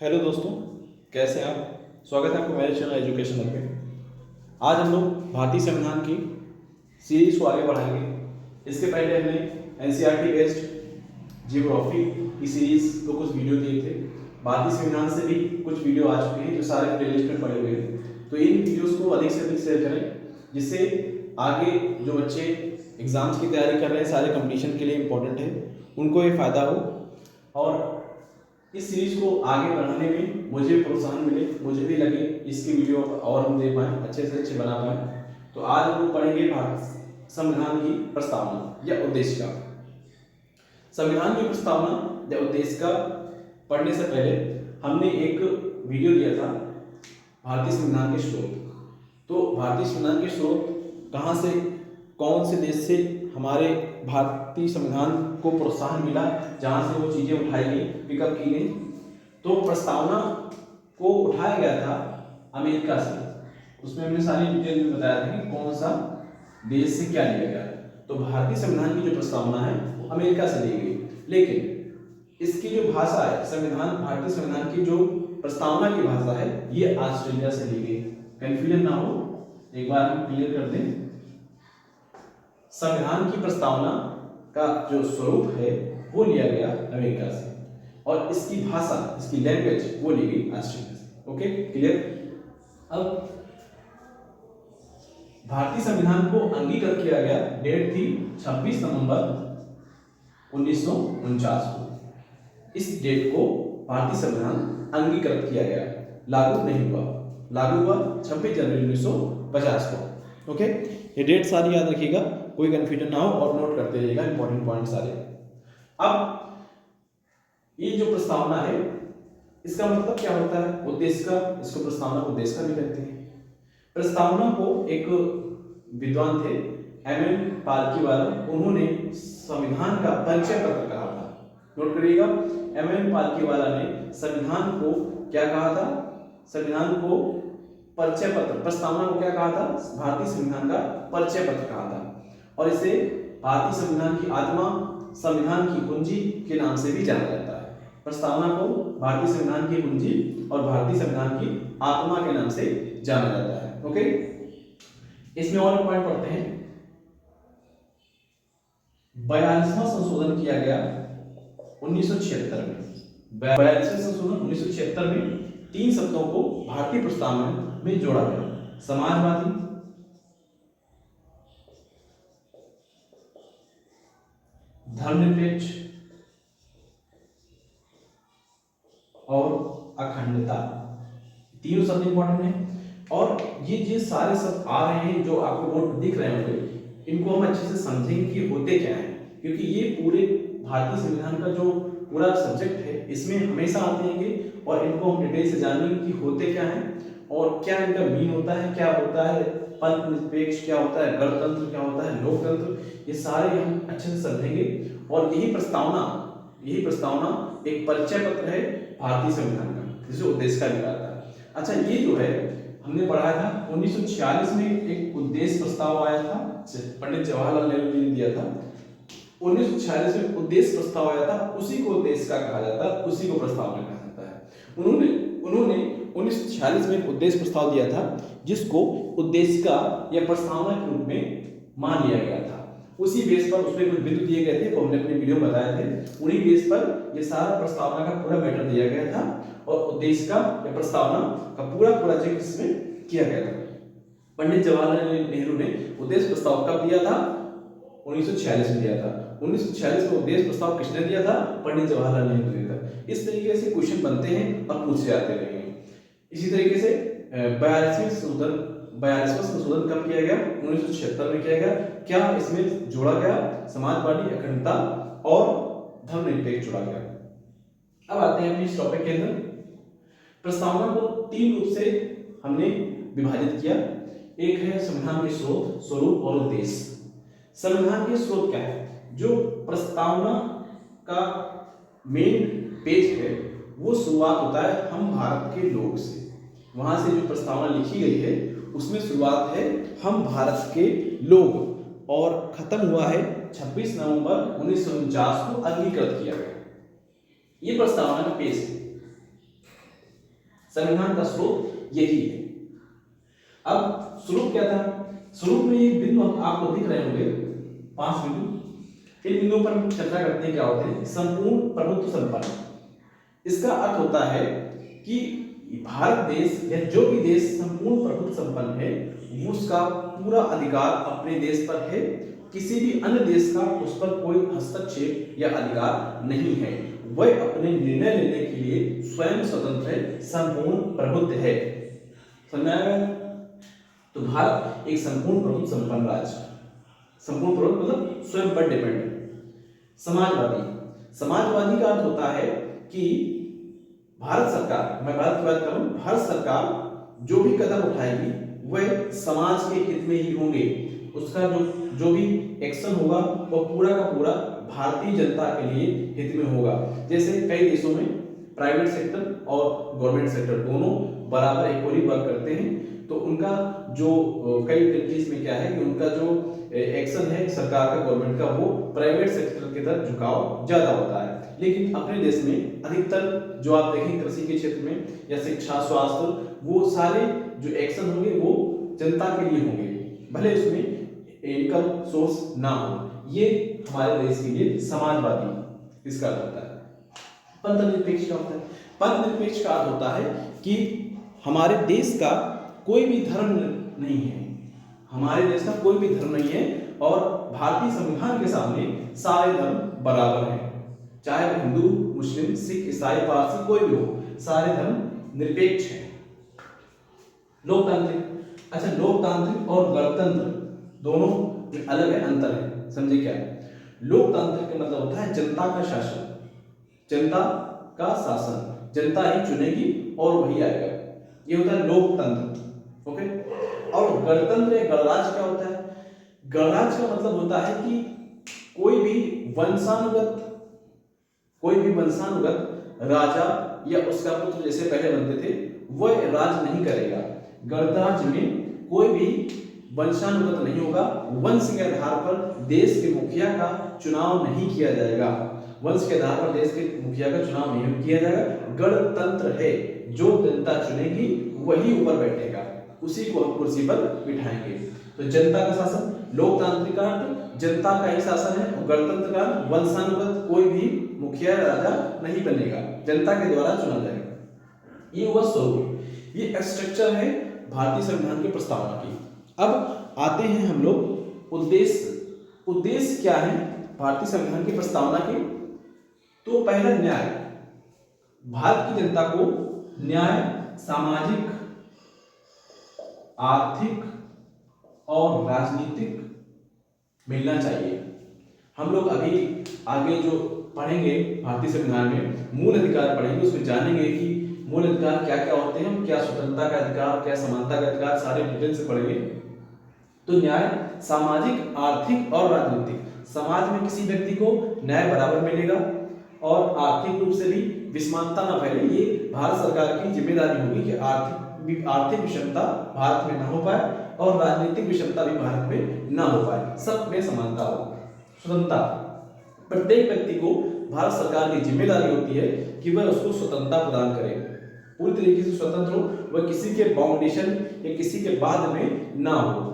Hello दोस्तों, कैसे हैं आप। स्वागत है आपको मेरे चैनल एजुकेशन पे। आज हम लोग भारतीय संविधान की सीरीज को आगे बढ़ाएंगे। इसके पहले हमने एनसीईआरटी बेस्ड जियोग्राफी की सीरीज को कुछ वीडियो दिए थे। भारतीय संविधान से भी कुछ वीडियो आ चुके हैं जो सारे प्लेलिस्ट में पड़े हुए हैं। तो इन वीडियोस को अधिक से अधिक शेयर करें, जिससे आगे जो बच्चे एग्जाम्स की तैयारी कर रहे हैं, सारे कंपटीशन के लिए इम्पोर्टेंट है, उनको ये फ़ायदा हो और इस सीरीज को आगे बढ़ाने में मुझे भी प्रोत्साहन मिले, मुझे भी लगे इसकी वीडियो और हम दे पाएँ, अच्छे से अच्छे बना पाएँ। तो आज हम लोग पढ़ेंगे भारत संविधान की प्रस्तावना या उद्देशिका। संविधान की प्रस्तावना या उद्देशिका पढ़ने से पहले हमने एक वीडियो दिया था भारतीय संविधान के स्रोत। तो भारतीय संविधान के स्रोत कहाँ से, कौन से देश से हमारे भारतीय संविधान को प्रोत्साहन मिला, जहाँ से वो चीज़ें उठाई गई, पिकअप की गई। तो प्रस्तावना को उठाया गया था अमेरिका से। उसमें हमने सारी डिटेल में बताया था कि कौन सा देश से क्या लिया गया। तो भारतीय संविधान की जो प्रस्तावना है वो अमेरिका से ली गई, लेकिन इसकी जो भाषा है, संविधान भारतीय संविधान की जो प्रस्तावना की भाषा है, ये ऑस्ट्रेलिया से ली गई। कंफ्यूजन ना हो, एक बार हम क्लियर कर दें। संविधान की प्रस्तावना का जो स्वरूप है वो लिया गया अमेरिका से, और इसकी भाषा, इसकी लैंग्वेज वो ली गई ऑस्ट्रेलिया से। Okay, clear. अब भारतीय संविधान को अंगीकृत किया गया, डेट थी 26 नवंबर 1949 को। इस डेट को भारतीय संविधान अंगीकृत किया गया, लागू नहीं हुआ। लागू हुआ 26 जनवरी 1950 को। ओके, ये डेट सारी याद रखिएगा, कोई कंफ्यूजन ना हो और नोट करते रहिएगा इंपॉर्टेंट पॉइंट सारे। अब ये जो प्रस्तावना है, इसका मतलब क्या होता है, उद्देश्य का। इसको प्रस्तावना को उद्देश्य का भी कहते हैं। प्रस्तावना को एक विद्वान थे एम.एन. पालकीवाला, उन्होंने संविधान का परिचय पत्र कहा था। नोट करिएगा, एम.एन. पालकीवाला ने संविधान को क्या कहा था, संविधान को परिचय पत्र, प्रस्तावना को क्या कहा था, भारतीय संविधान का परिचय पत्र कहा था। और इसे भारतीय संविधान की आत्मा, संविधान की कुंजी के नाम से भी जाना जाता है। प्रस्तावना को भारतीय संविधान की कुंजी और भारतीय संविधान की आत्मा के नाम से जाना जाता है। ओके, इसमें और पॉइंट पढ़ते हैं। 42वां संशोधन किया गया 1976 में। 42वें संशोधन 1976 में 3 शब्दों को भारतीय प्रस्तावना में जोड़ा गया: समाजवादी, धर्मनिरपेक्ष और अखंडता। तीनों शब्द इंपॉर्टेंट हैं, और ये सारे शब्द आ रहे हैं जो आपको बोर्ड पर दिख रहे होंगे, इनको हम अच्छे से समझेंगे कि होते क्या हैं, क्योंकि ये पूरे भारतीय संविधान का जो पूरा सब्जेक्ट है इसमें हमेशा आते हैं, और इनको हम डिटेल से जानेंगे कि होते क्या हैं और क्या इनका मीन होता है, क्या होता है पंथ निरपेक्ष, क्या होता है गणतंत्र, क्या होता है लोकतंत्र, ये सारे हम अच्छे से समझेंगे। और यही प्रस्तावना एक परिचय पत्र है भारतीय संविधान का, जिसे उद्देश्य का निकालता है। अच्छा, ये जो है हमने पढ़ा था 1946 में एक उद्देश्य प्रस्ताव आया था, पंडित जवाहरलाल नेहरू जी ने दिया था। 1946 में उद्देश्य प्रस्ताव आया था, उसी को उद्देश्य का कहा जाता है, उसी को प्रस्तावना कहा जाता है। उन्होंने 1946 में एक उद्देश्य प्रस्ताव दिया था, जिसको उद्देश्य का या प्रस्तावना के रूप में मान लिया गया था। उसी बेस पर उसमें कुछ बिंदु दिए गए थे, वो हमने अपने वीडियो में बताए थे। उन्हीं बेस पर ये सारा प्रस्तावना का पूरा मैटर दिया गया था, और उद्देश्य का या प्रस्तावना का पूरा जिक्र इसमें किया गया था। पंडित जवाहरलाल नेहरू ने उद्देश्य प्रस्ताव कब दिया था, 1946 में दिया था। 1946 में उद्देश्य प्रस्ताव किसने दिया था, पंडित जवाहरलाल नेहरू ने दिया था। इस तरीके से क्वेश्चन बनते हैं और पूछे जाते रहेंगे। इसी तरीके से 42वां संशोधन कब किया गया, 1976 में किया गया। क्या इसमें जोड़ा गया, समाजवादी, अखंडता और धर्मनिरपेक्ष जोड़ा गया। अब आते हैं अपने इस टॉपिक के अंदर। प्रस्तावना को 3 रूप से हमने विभाजित किया। एक है संविधान के स्रोत, स्वरूप और उद्देश्य। संविधान के स्रोत क्या है, जो प्रस्तावना का मेन पेज है वो शुरुआत होता है हम भारत के लोग से। वहां से जो प्रस्तावना लिखी गई है उसमें शुरुआत है हम भारत के लोग, और खत्म हुआ है 26 नवंबर 1949 को अंगीकृत किया गया। ये प्रस्तावना का पेज है। संविधान का स्रोत यही है। अब स्वरूप क्या था? स्वरूप में ये बिंदु आपको दिख रहे होंगे, 5 बिंदु। इन बिंदुओं पर हम चर्चा करते हैं क्या होते हैं। संपूर्ण प्रभुत्व संपन्न, इसका अर्थ होता है कि भारत देश या जो भी देश संपूर्ण प्रभुत्व संपन्न है उसका पूरा अधिकार अपने देश पर है, किसी भी अन्य देश का उस पर कोई हस्तक्षेप या अधिकार नहीं है, वह अपने निर्णय लेने के लिए स्वयं स्वतंत्र है, संपूर्ण प्रभुत्व है। समझ आया? तो भारत एक संपूर्ण प्रभुत्व संपन्न राज्य, संपूर्ण प्रभुत्व मतलब स्वयं पर डिपेंडेंट। समाजवादी, समाजवादी का अर्थ होता है कि भारत सरकार, मैं भारत की बात करूं, भारत सरकार जो भी कदम उठाएगी वह समाज के हित में ही होंगे। उसका जो भी एक्शन होगा वो पूरा का पूरा भारतीय जनता के लिए हित में होगा। जैसे कई देशों में प्राइवेट सेक्टर और गवर्नमेंट सेक्टर दोनों बराबर इक्वली वर्क करते हैं, तो उनका जो कई कंट्रीज में क्या है कि उनका जो एक्शन है सरकार का, गवर्नमेंट का, वो प्राइवेट सेक्टर की तरफ झुकाव ज्यादा होता है। लेकिन अपने देश में अधिकतर जो आप देखें कृषि के क्षेत्र में या शिक्षा, स्वास्थ्य, वो सारे जो एक्शन होंगे वो जनता के लिए होंगे, भले उसमें इनकम सोर्स ना हो। ये हमारे देश के लिए समाजवादी इसका अर्थ होता है। पंथनिरपेक्ष का होता है, पंथनिरपेक्ष का अर्थ होता है कि हमारे देश का कोई भी धर्म नहीं है, हमारे देश का कोई भी धर्म नहीं है और भारतीय संविधान के सामने सारे धर्म बराबर हैं, चाहे हिंदू, मुस्लिम, सिख, ईसाई, पारसी कोई भी हो, सारे धर्म निरपेक्ष हैं। लोकतांत्रिक, अच्छा लोकतांत्रिक और गणतंत्र दोनों अलग है, अंतर है, समझे क्या है? लोकतांत्रिक का मतलब होता है जनता का शासन, जनता का शासन, जनता ही चुनेगी और वही आएगा, ये होता है लोकतंत्र। ओके। और गणतंत्र या गणराज्य क्या होता है? गणराज्य का मतलब होता है कि कोई भी वंशानुगत राजा या उसका पुत्र जैसे पहले बनते थे वह राज नहीं करेगा। गणराज्य में कोई भी वंशानुगत नहीं होगा, वंश के आधार पर देश के मुखिया का चुनाव नहीं किया जाएगा, वंश के आधार पर देश के मुखिया का चुनाव नहीं किया जाएगा। गणतंत्र है, जो जनता चुनेगी वही ऊपर बैठेगा, उसी को हम कुर्सी पर बिठाएंगे। तो जनता का शासन, लोकतांत्रिक का जनता का ही शासन है, और गणतंत्र का वंशानुगत कोई भी मुखिया राजा नहीं बनेगा, जनता के द्वारा चुना जाएगा। ये हुआ स्वरूप, ये स्ट्रक्चर है भारतीय संविधान की प्रस्तावना की। अब आते हैं हम लोग उद्देश्य। उद्देश्य क्या है भारतीय संविधान की प्रस्तावना के? तो पहला न्याय, भारत की जनता को न्याय, सामाजिक, आर्थिक और राजनीतिक मिलना चाहिए। हम लोग अभी आगे जो पढ़ेंगे भारतीय संविधान में मूल अधिकार पढ़ेंगे, उसमें जानेंगे कि मूल अधिकार क्या क्या होते हैं, क्या स्वतंत्रता का अधिकार, क्या समानता का अधिकार, सारे डिटेल से पढ़ेंगे। तो न्याय, सामाजिक, आर्थिक और राजनीतिक, समाज में किसी व्यक्ति को न्याय बराबर मिलेगा और आर्थिक रूप से भी विषमता न फैले, ये भारत सरकार की जिम्मेदारी होगी कि आर्थिक विषमता भारत में न हो पाए और राजनीतिक विषमता भी भारत में न हो पाए, सब में समानता हो। स्वतंत्रता, प्रत्येक व्यक्ति को भारत सरकार की जिम्मेदारी होती है कि वह उसको स्वतंत्रता प्रदान करे, पूरी तरीके से स्वतंत्र हो, वह किसी के बाउंडेशन या किसी के बाद में ना हो।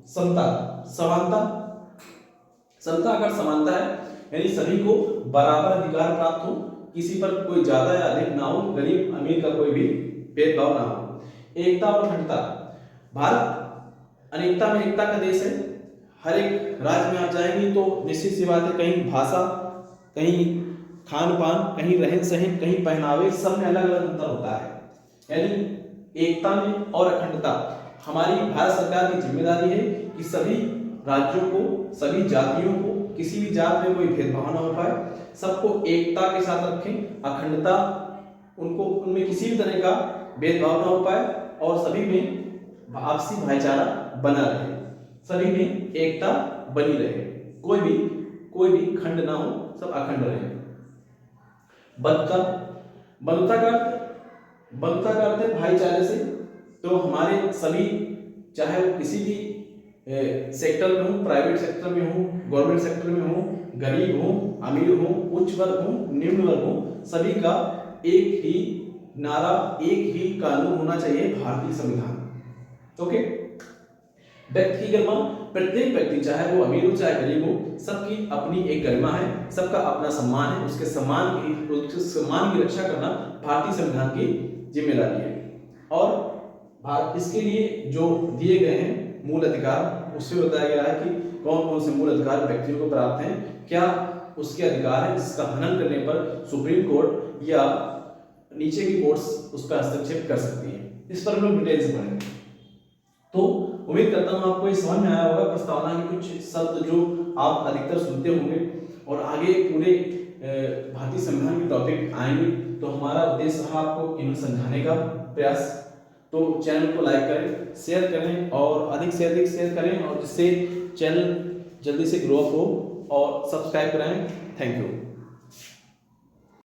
समता, समानता, समता अगर समानता है यानी सभी को बराबर अधिकार प्राप्त हो, किसी पर कोई ज्यादा या अधिक ना हो, गरीब अमीर का कोई भी भेदभाव ना हो। एकता और अखंडता, भारत अनेकता में एकता का देश है, हर एक राज्य में आप जाएंगे तो निश्चित सी बात है, कहीं भाषा, कहीं खान पान, कहीं रहन सहन, कहीं पहनावे, सब में अलग अलग अंतर होता है। यानी एकता में और अखंडता हमारी भारत सरकार की जिम्मेदारी है कि सभी राज्यों को, सभी जातियों को, किसी भी जात में कोई भेदभाव ना हो पाए, सबको एकता के साथ रखें, अखंडता, उनको उनमें किसी भी तरह का भेदभाव ना हो पाए और सभी में आपसी भाईचारा बना रहे, सभी में एकता बनी रहे, कोई भी खंड ना हो, सब अखंड रहे। बंधुता, बंधुता का अर्थ है भाईचारे से, तो हमारे सभी चाहे वो किसी भी सेक्टर में हो, प्राइवेट सेक्टर में हो, गवर्नमेंट सेक्टर में हो, गरीब हो, अमीर हो, उच्च वर्ग हो, निम्न वर्ग हो, सभी का एक ही नारा एक ही कानून होना चाहिए, भारतीय संविधान। ओके, व्यक्ति की गरिमा, प्रत्येक व्यक्ति चाहे वो अमीर हो चाहे गरीब हो, सबकी अपनी एक गरिमा है, सबका अपना सम्मान है, उसके सम्मान की रक्षा करना भारतीय संविधान की जिम्मेदारी है। और इसके लिए जो दिए गए हैं मूल अधिकार, उसमें बताया गया है कि कौन कौन से मूल अधिकार व्यक्तियों को प्राप्त हैं, क्या उसके अधिकार है जिसका हनन करने पर सुप्रीम कोर्ट या नीचे की कोर्ट्स उसका हस्तक्षेप कर सकती है। इस पर हम लोग डिटेल से पढ़ेंगे। तो उम्मीद करता हूं आपको ये समझ में आया होगा प्रस्तावना के कुछ शब्द जो आप अधिकतर सुनते होंगे, और आगे पूरे भारतीय संविधान के टॉपिक आएंगे, तो हमारा उद्देश्य रहा आपको इन्हें समझाने का प्रयास। तो चैनल को लाइक करें, शेयर करें और अधिक से अधिक शेयर करें, और जिससे चैनल जल्दी से ग्रो अप हो, और सब्सक्राइब कराएं। Thank you.